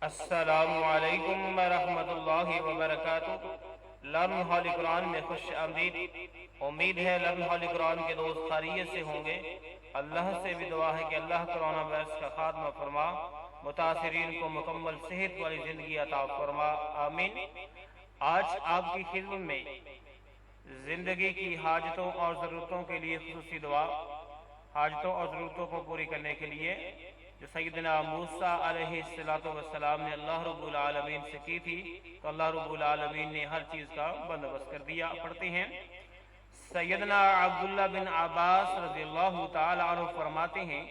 السلام علیکم ورحمۃ اللہ وبرکاتہ۔ لرن ہالی قرآن میں خوش آمدید۔ امید ہے لرن ہالی قرآن کے دوست خیریت سے ہوں گے۔ اللہ سے بھی دعا ہے کہ اللہ کرونا وائرس کا خاتمہ فرما، متاثرین کو مکمل صحت والی زندگی عطا فرما، آمین۔ آج آپ کی خدمت میں زندگی کی حاجتوں اور ضرورتوں کے لیے خصوصی دعا، حاجتوں اور ضرورتوں کو پوری کرنے کے لیے جو سیدنا موسیٰ علیہ السلام نے اللہ رب العالمین سے کی تھی، تو اللہ رب العالمین نے ہر چیز کا بندوبست کر دیا۔ پڑھتے ہیں، سیدنا عبداللہ بن عباس رضی اللہ تعالی عنہ فرماتے ہیں،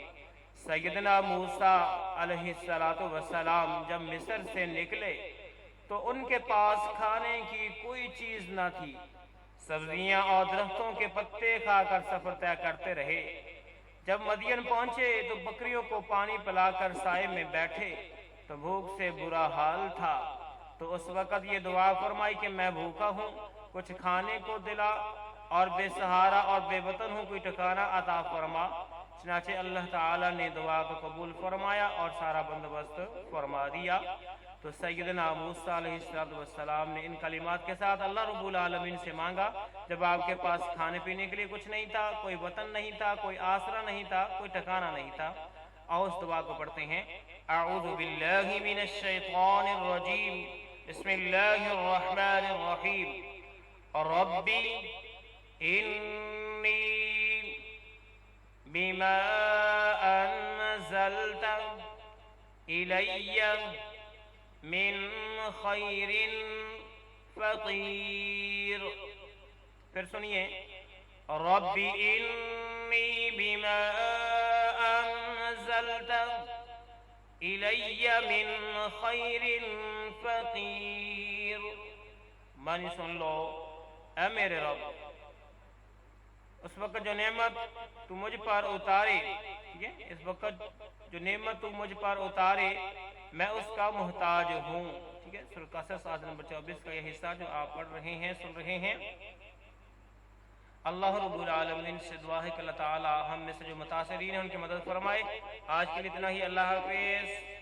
سیدنا موسیٰ علیہ السلام جب مصر سے نکلے تو ان کے پاس کھانے کی کوئی چیز نہ تھی، سبزیاں اور درختوں کے پتے کھا کر سفر طے کرتے رہے۔ جب مدین پہنچے تو بکریوں کو پانی پلا کر سائے میں بیٹھے تو بھوک سے برا حال تھا، تو اس وقت یہ دعا فرمائی کہ میں بھوکا ہوں، کچھ کھانے کو دلا، اور بے سہارا اور بے وطن ہوں، کوئی ٹھکانہ عطا فرما۔ چنانچہ اللہ تعالیٰ نے دعا کو قبول فرمایا اور سارا بندوبست فرما دیا۔ تو سیدنا موسیٰ علیہ السلام نے ان کلمات کے ساتھ اللہ رب العالمین سے مانگا جب آپ کے پاس کھانے پینے کے لیے کچھ نہیں تھا، کوئی وطن نہیں تھا، کوئی آسرا نہیں تھا، کوئی ٹھکانہ نہیں تھا۔ اور اس دعا کو پڑھتے ہیں، اعوذ باللہ من الشیطان الرجیم، بسم اللہ الرحمن الرحیم، ربی انی بما انزلت الی من خیر فقیر۔ پھر سنیے، ربی انی بما انزلت الی من خیر فقیر۔ معنی سن لو، اے میرے رب، اس وقت جو نعمت تو مجھ پر اتارے، ٹھیک ہے، اس وقت جو نعمت تو مجھ پر اتارے میں اس کا محتاج ہوں، ٹھیک ہے۔ سورۃ قصص آیت نمبر 24 کا یہ حصہ جو آپ پڑھ رہے ہیں، سن رہے ہیں۔ اللہ رب العالمین سے دعا ہے کہ اللہ تعالی ہم میں سے جو متاثرین ہیں ان کی مدد فرمائے۔ آج کے لیے اتنا ہی، اللہ حافظ۔